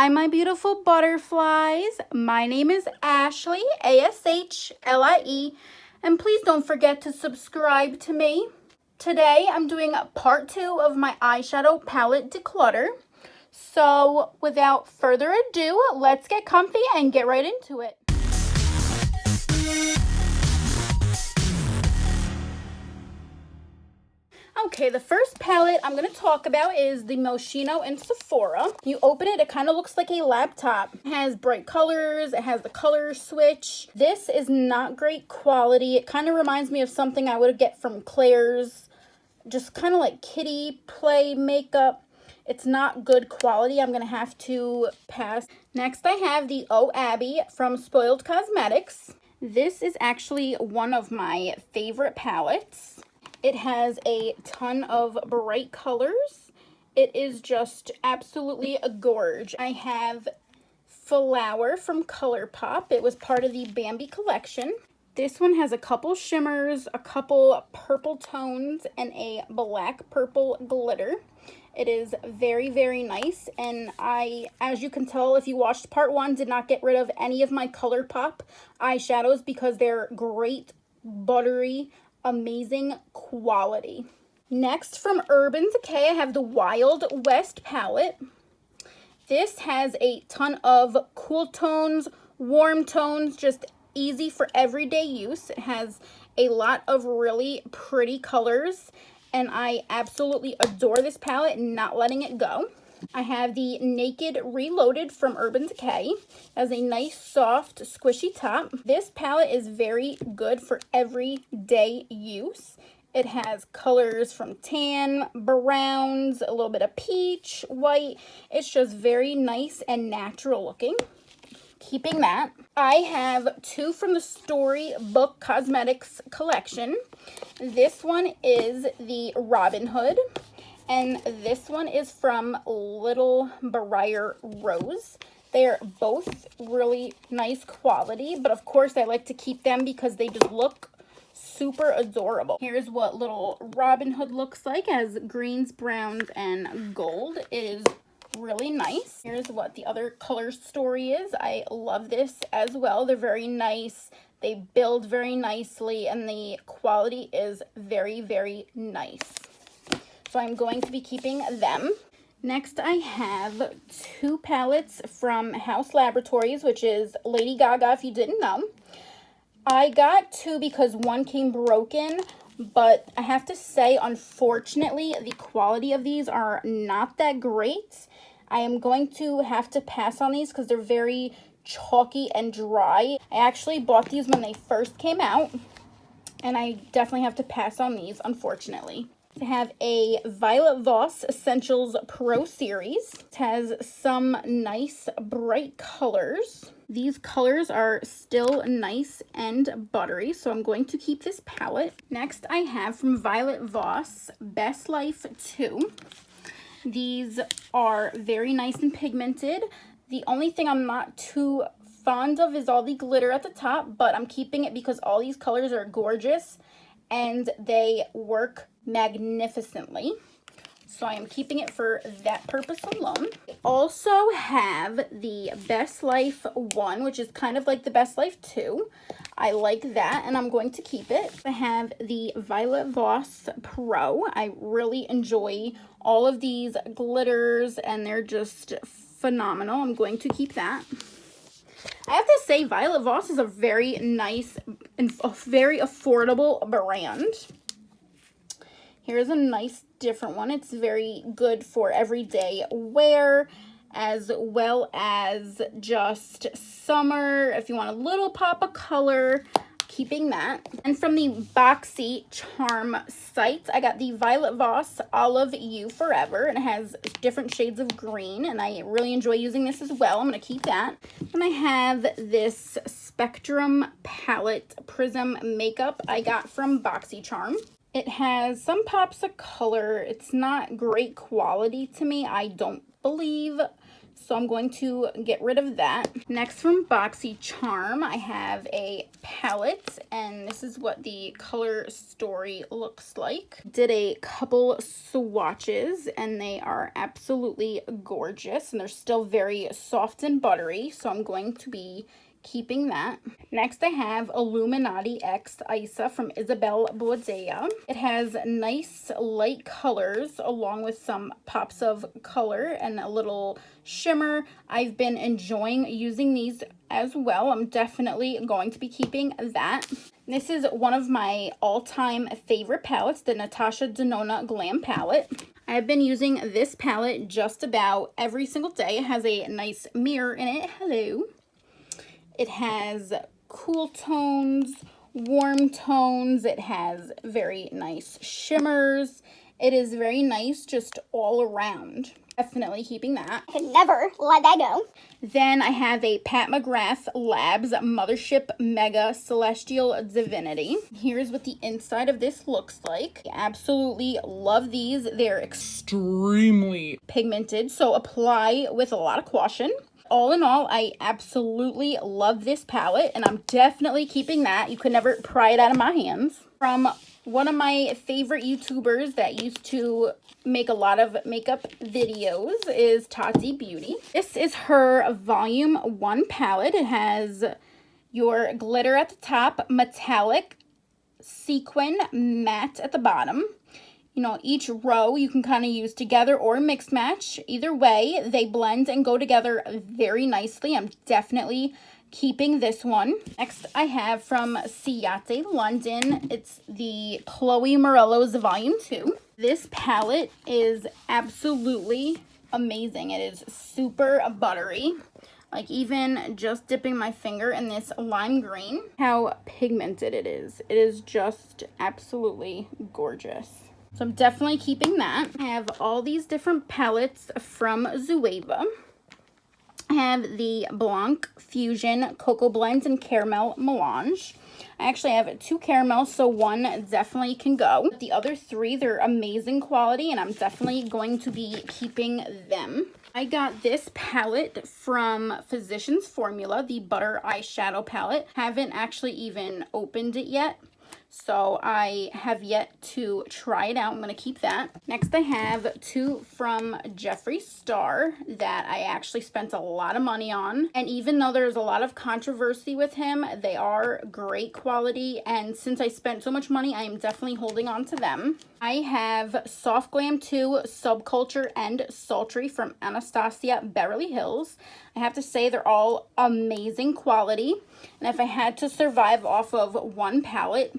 Hi, my beautiful butterflies. My name is Ashlie, Ashlie, and please don't forget to subscribe to me. Today, I'm doing part 2 of my eyeshadow palette declutter. So, without further ado, let's get comfy and get right into it. Okay, the first palette I'm going to talk about is the Moschino in Sephora. You open it, it kind of looks like a laptop. It has bright colors, it has the color switch. This is not great quality. It kind of reminds me of something I would get from Claire's. Just kind of like kiddie play makeup. It's not good quality. I'm going to have to pass. Next, I have the Oh Abby from Spoiled Cosmetics. This is actually one of my favorite palettes. It has a ton of bright colors. It is just absolutely a gorge. I have Flower from ColourPop. It was part of the Bambi collection. This one has a couple shimmers, a couple purple tones, and a black purple glitter. It is very, very nice, and as you can tell, if you watched part 1, did not get rid of any of my ColourPop eyeshadows because they're great, buttery, amazing quality. Next, from Urban Decay, I have the Wild West palette. This has a ton of cool tones, warm tones, just easy for everyday use. It has a lot of really pretty colors, and I absolutely adore this palette, not letting it go. I have the Naked Reloaded from Urban Decay. It has a nice, soft, squishy top. This palette is very good for everyday use. It has colors from tan, browns, a little bit of peach, white. It's just very nice and natural looking. Keeping that. I have 2 from the Storybook Cosmetics collection. This one is the Robin Hood, and this one is from Little Briar Rose. They're both really nice quality, but of course I like to keep them because they just look super adorable. Here's what Little Robin Hood looks like. It has greens, browns, and gold. It is really nice. Here's what the other color story is. I love this as well. They're very nice. They build very nicely, and the quality is very, very nice. So I'm going to be keeping them. Next, I have 2 palettes from House Laboratories, which is Lady Gaga, if you didn't know. I got 2 because one came broken, but I have to say, unfortunately, the quality of these are not that great. I am going to have to pass on these because they're very chalky and dry. I actually bought these when they first came out, and I definitely have to pass on these, unfortunately. I have a Violet Voss Essentials Pro Series. It has some nice bright colors. These colors are still nice and buttery, so I'm going to keep this palette. Next, I have from Violet Voss Best Life 2. These are very nice and pigmented. The only thing I'm not too fond of is all the glitter at the top, but I'm keeping it because all these colors are gorgeous and they work magnificently. So I am keeping it for that purpose alone. I also have the Best Life 1, which is kind of like the Best Life 2. I like that, and I'm going to keep it. I have the Violet Voss Pro. I really enjoy all of these glitters, and they're just phenomenal. I'm going to keep that. I have to say, Violet Voss is a very nice and a very affordable brand. Here's a nice different one. It's very good for everyday wear as well as just summer. If you want a little pop of color, keeping that. And from the Boxy Charm site, I got the Violet Voss Olive You Forever, and it has different shades of green, and I really enjoy using this as well. I'm going to keep that. Then I have this Spectrum Palette Prism Makeup I got from Boxy Charm. It has some pops of color. It's not great quality to me, I don't believe. So I'm going to get rid of that. Next, from BoxyCharm, I have a palette, and this is what the color story looks like. Did a couple swatches, and they are absolutely gorgeous, and they're still very soft and buttery, so I'm going to be keeping that. Next, I have Illuminati X Isa from Isabel Boadella. It has nice light colors along with some pops of color and a little shimmer. I've been enjoying using these as well. I'm definitely going to be keeping that. This is one of my all-time favorite palettes, the Natasha Denona Glam palette. I've been using this palette just about every single day. It has a nice mirror in it. Hello. It has cool tones, warm tones. It has very nice shimmers. It is very nice just all around. Definitely keeping that. I could never let that go. Then I have a Pat McGrath Labs Mothership Mega Celestial Divinity. Here's what the inside of this looks like. I absolutely love these. They're extremely pigmented, so apply with a lot of caution. All in all, I absolutely love this palette, and I'm definitely keeping that. You could never pry it out of my hands. From one of my favorite YouTubers that used to make a lot of makeup videos is Tati Beauty. This is her Volume 1 palette. It has your glitter at the top, metallic, sequin, matte at the bottom. You know, each row you can kind of use together or mix match. Either way, they blend and go together very nicely. I'm definitely keeping this one. Next, I have from Ciate London. It's the Chloe Morello's Volume 2. This palette is absolutely amazing. It is super buttery. Like, even just dipping my finger in this lime green, how pigmented it is. It is just absolutely gorgeous. So I'm definitely keeping that. I have all these different palettes from Zoeva. I have the Blanc Fusion Cocoa Blends and Caramel Melange. I actually have 2 caramels, so one definitely can go. The other 3, they're amazing quality, and I'm definitely going to be keeping them. I got this palette from Physicians Formula, the Butter Eyeshadow palette. Haven't actually even opened it yet, so I have yet to try it out. I'm going to keep that. Next, I have 2 from Jeffree Star that I actually spent a lot of money on. And even though there's a lot of controversy with him, they are great quality. And since I spent so much money, I am definitely holding on to them. I have Soft Glam 2, Subculture, and Sultry from Anastasia Beverly Hills. I have to say they're all amazing quality. And if I had to survive off of one palette,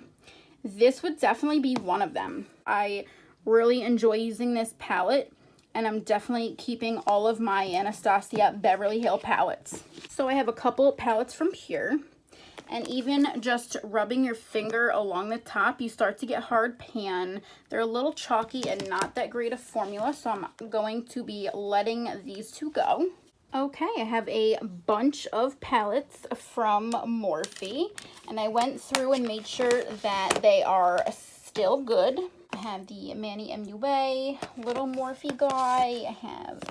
this would definitely be one of them. I really enjoy using this palette, and I'm definitely keeping all of my Anastasia Beverly Hills palettes. So I have a couple palettes from here, and even just rubbing your finger along the top, you start to get hard pan. They're a little chalky and not that great a formula, so I'm going to be letting these 2 go. Okay, I have a bunch of palettes from Morphe, and I went through and made sure that they are still good. I have the Manny MUA, little Morphe guy. I have,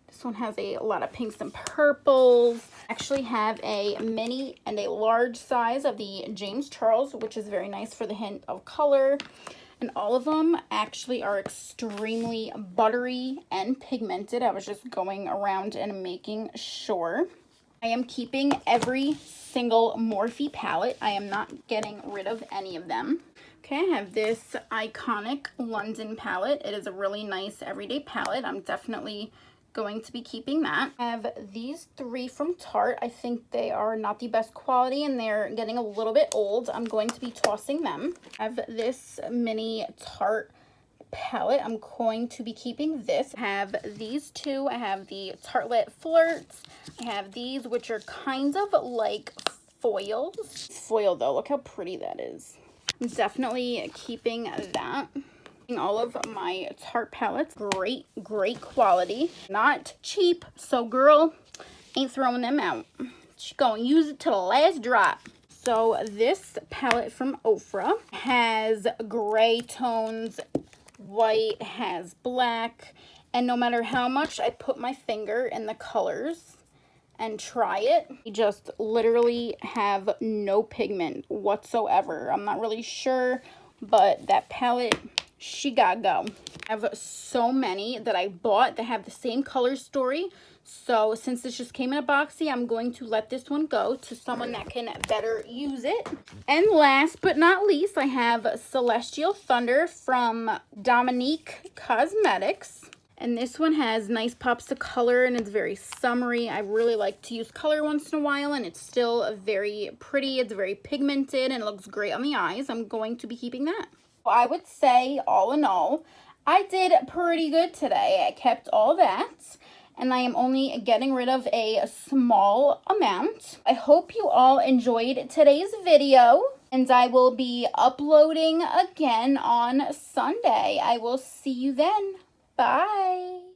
this one has a lot of pinks and purples. I actually have a mini and a large size of the James Charles, which is very nice for the hint of color. And all of them actually are extremely buttery and pigmented. I was just going around and making sure. I am keeping every single Morphe palette. I am not getting rid of any of them. Okay, I have this iconic London palette. It is a really nice everyday palette. I'm definitely going to be keeping that. I have these 3 from Tarte. I think they are not the best quality and they're getting a little bit old. I'm going to be tossing them. I have this mini Tarte palette. I'm going to be keeping this. I have these 2. I have the Tartelette Flirts. I have these, which are kind of like foils. Foil though, look how pretty that is. I'm definitely keeping that. All of my Tarte palettes, great quality, not cheap, so girl ain't throwing them out. She's gonna use it to the last drop. So this palette from Ofra has gray tones, white, has black, And no matter how much I put my finger in the colors and try it, I just literally have no pigment whatsoever. I'm not really sure, but that palette, she got go. I have so many that I bought that have the same color story. So since this just came in a boxy, I'm going to let this one go to someone that can better use it. And last but not least, I have Celestial Thunder from Dominique Cosmetics. And this one has nice pops of color and it's very summery. I really like to use color once in a while, and it's still very pretty. It's very pigmented and it looks great on the eyes. I'm going to be keeping that. I would say all in all, I did pretty good today. I kept all that. And I am only getting rid of a small amount. I hope you all enjoyed today's video, and I will be uploading again on Sunday. I will see you then. Bye.